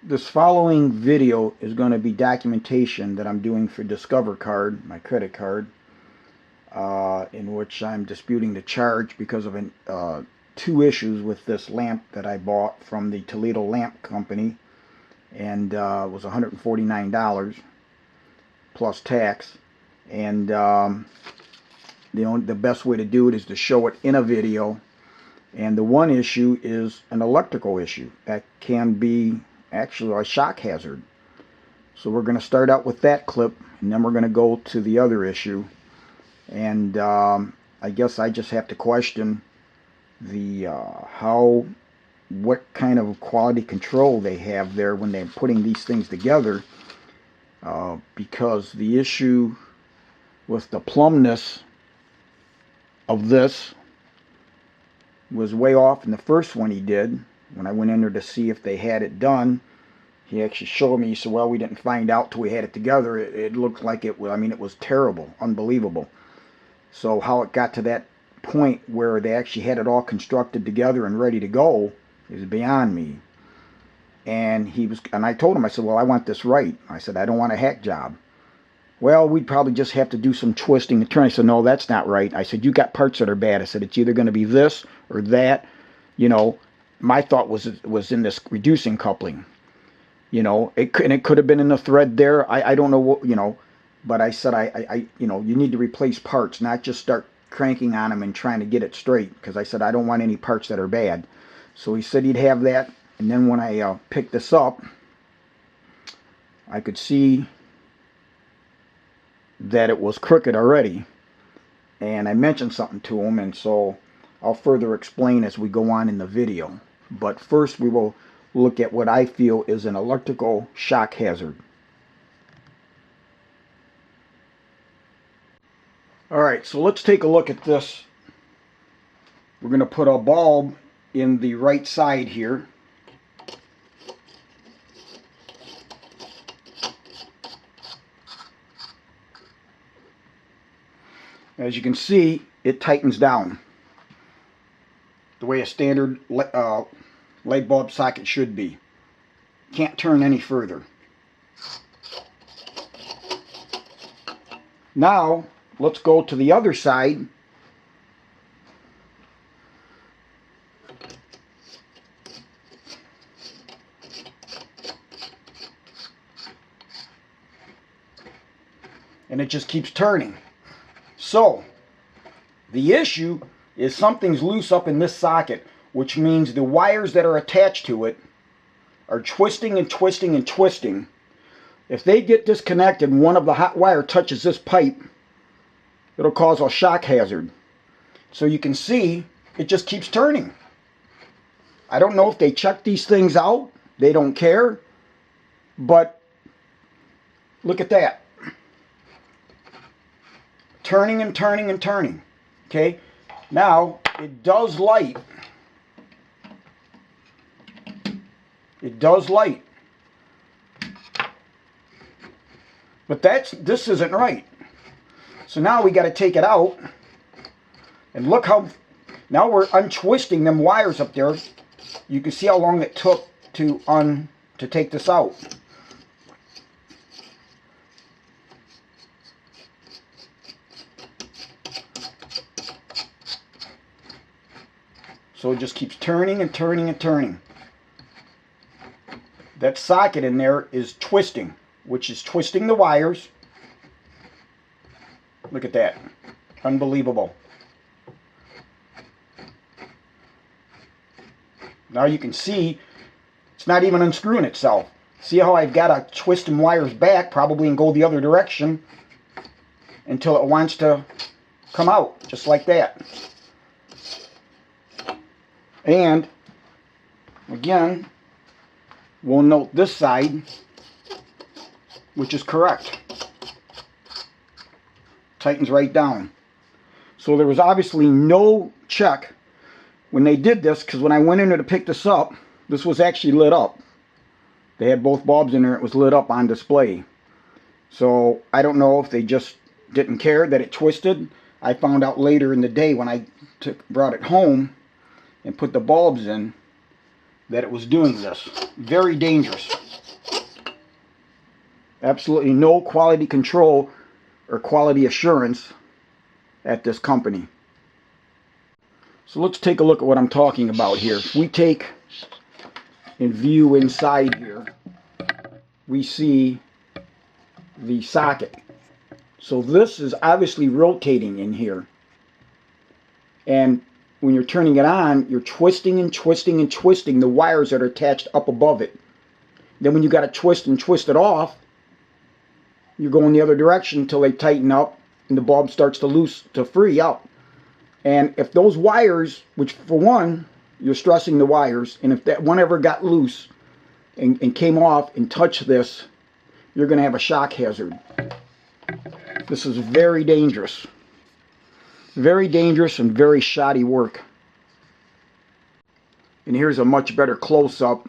This following video is going to be documentation that I'm doing for Discover Card, my credit card, in which I'm disputing the charge because of two issues with this lamp that I bought from the Toledo Lamp Company, and it was $149 plus tax. And the best way to do it is to show it in a video. And the one issue is an electrical issue that can be actually a shock hazard. So we're going to start out with that clip, and then we're going to go to the other issue. And I guess I just have to question the what kind of quality control they have there when they're putting these things together, because the issue with the plumbness of this was way off in the first one he did. When I went in there to see if they had it done, he actually showed me. He said, well, we didn't find out till we had it together. It looked like it was, I mean, it was terrible, unbelievable. So how it got to that point where they actually had it all constructed together and ready to go is beyond me. And I told him, I said, well, I want this right. I said, I don't want a hack job. Well, we'd probably just have to do some twisting and turning. I said, no, that's not right. I said, you got parts that are bad. I said, it's either going to be this or that. You know, my thought was in this reducing coupling. You know, it could have been in the thread there. I don't know what, you know, but I said, you know, you need to replace parts, not just start cranking on them and trying to get it straight, because I said, I don't want any parts that are bad. So he said he'd have that. And then when I picked this up, I could see that it was crooked already, and I mentioned something to him, and so I'll further explain as we go on in the video. But first we will look at what I feel is an electrical shock hazard. Alright, so let's take a look at this. We're going to put a bulb in the right side here. As you can see, it tightens down the way a standard light bulb socket should be. Can't turn any further. Now, let's go to the other side. And it just keeps turning. So, the issue is something's loose up in this socket, which means the wires that are attached to it are twisting and twisting and twisting. If they get disconnected and one of the hot wire touches this pipe, it'll cause a shock hazard. So you can see it just keeps turning. I don't know if they check these things out. They don't care. But look at that. Turning and turning and turning. Okay, now it does light. It does light. But this isn't right. So now we got to take it out. And look how, now we're untwisting them wires up there. You can see how long it took to take this out. So it just keeps turning and turning and turning. That socket in there is twisting, which is twisting the wires. Look at that. Unbelievable. Now you can see it's not even unscrewing itself. See how I've got to twist them wires back probably and go the other direction until it wants to come out, just like that. And again, we'll note this side, which is correct. Tightens right down. So there was obviously no check when they did this, because when I went in there to pick this up, this was actually lit up. They had both bulbs in there. It was lit up on display. So I don't know if they just didn't care that it twisted. I found out later in the day when I brought it home and put the bulbs in that it was doing this. Very dangerous. Absolutely no quality control or quality assurance at this company. So let's take a look at what I'm talking about here. If we take and view inside here, we see the socket. So this is obviously rotating in here. And when you're turning it on, you're twisting and twisting and twisting the wires that are attached up above it. Then when you got to twist and twist it off, you're going the other direction until they tighten up and the bulb starts to free up. And if those wires, which for one, you're stressing the wires, and if that one ever got loose and came off and touched this, you're going to have a shock hazard. This is very dangerous. Very dangerous and very shoddy work. And here's a much better close-up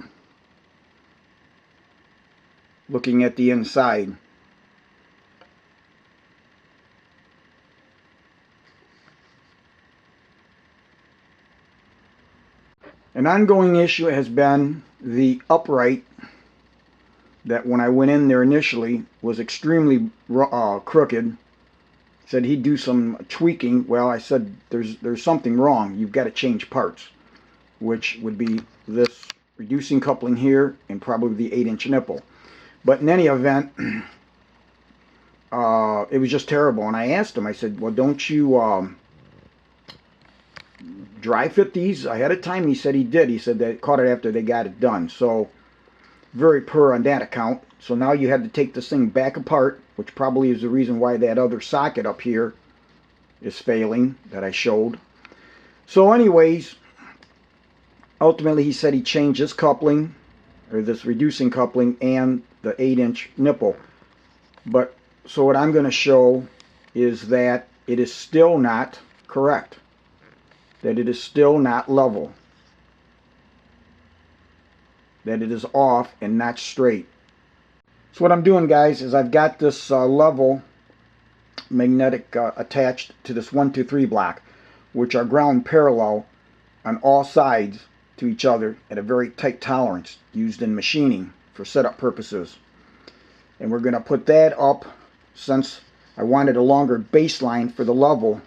looking at the inside. An ongoing issue has been the upright that when I went in there initially was extremely crooked. Said he'd do some tweaking. Well, I said there's something wrong. You've got to change parts, which would be this reducing coupling here and probably the 8-inch nipple. But in any event, it was just terrible. And I asked him, I said, well, don't you dry fit these ahead of time? He said he did. He said they caught it after they got it done. So very poor on that account. So now you had to take this thing back apart, which probably is the reason why that other socket up here is failing that I showed. So anyways, ultimately he said he changed this coupling, or this reducing coupling, and the 8-inch nipple. But so what I'm going to show is that it is still not correct, that it is still not level, that it is off and not straight. So what I'm doing, guys, is I've got this level magnetic attached to this 1, 2, 3 block, which are ground parallel on all sides to each other at a very tight tolerance used in machining for setup purposes. And we're going to put that up, since I wanted a longer baseline for the level.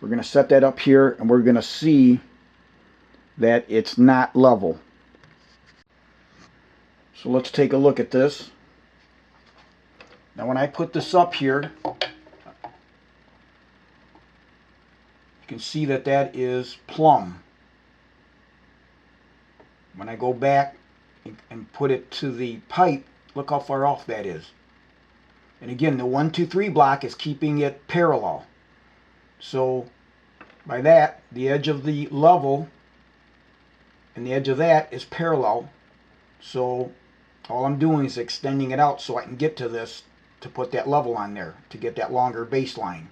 We're going to set that up here, and we're going to see that it's not level. So let's take a look at this. Now when I put this up here, you can see that that is plumb. When I go back and put it to the pipe, look how far off that is. And again, the 1, 2, 3 block is keeping it parallel. So by that, the edge of the level and the edge of that is parallel. So all I'm doing is extending it out so I can get to this to put that level on there to get that longer baseline.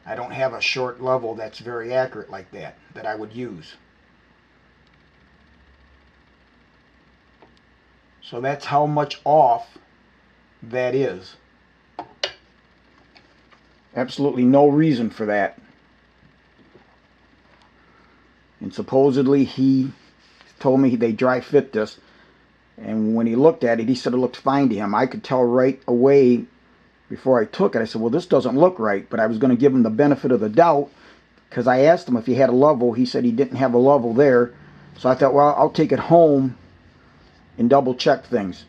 I don't have a short level that's very accurate like that I would use. So that's how much off that is. Absolutely no reason for that. And supposedly he told me they dry fit this, and when he looked at it, he said it looked fine to him. I could tell right away before I took it. I said, well, this doesn't look right, but I was going to give him the benefit of the doubt, because I asked him if he had a level. He said he didn't have a level there. So I thought, well, I'll take it home and double check things.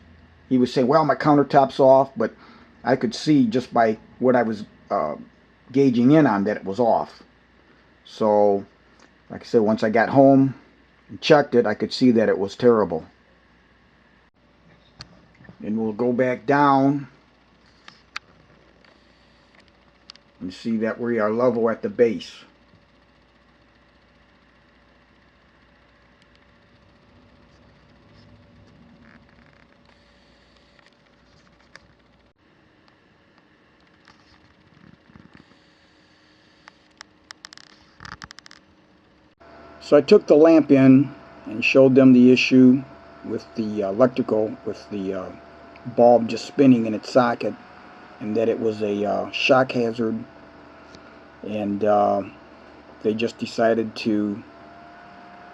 He was saying, well, my countertop's off, but I could see just by what I was gauging in on that it was off. So like I said, once I got home and checked it, I could see that it was terrible. And we'll go back down and see that we are level at the base. So I took the lamp in and showed them the issue with the electrical, with the bulb just spinning in its socket, and that it was a shock hazard. And they just decided to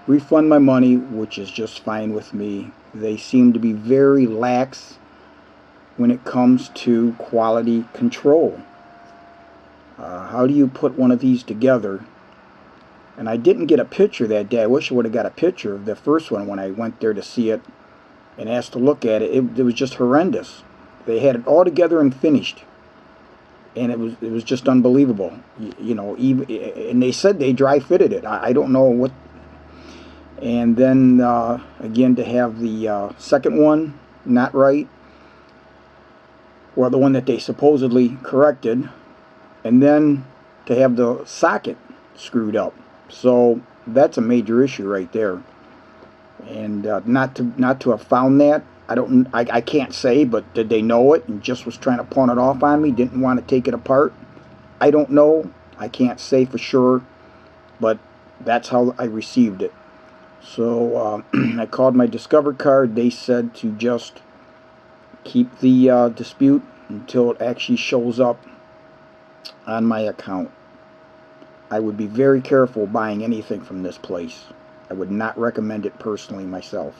refund my money, which is just fine with me. They seem to be very lax when it comes to quality control. How do you put one of these together? And I didn't get a picture that day. I wish I would have got a picture of the first one when I went there to see it and asked to look at it. It was just horrendous. They had it all together and finished, and it was just unbelievable. You know, even, and they said they dry fitted it. I don't know what. And then again, to have the second one not right, or the one that they supposedly corrected, and then to have the socket screwed up. So that's a major issue right there. And not to have found that, I can't say, but did they know it and just was trying to pawn it off on me? Didn't want to take it apart? I don't know. I can't say for sure, but that's how I received it. So I called my Discover card. They said to just keep the dispute until it actually shows up on my account. I would be very careful buying anything from this place. I would not recommend it personally myself.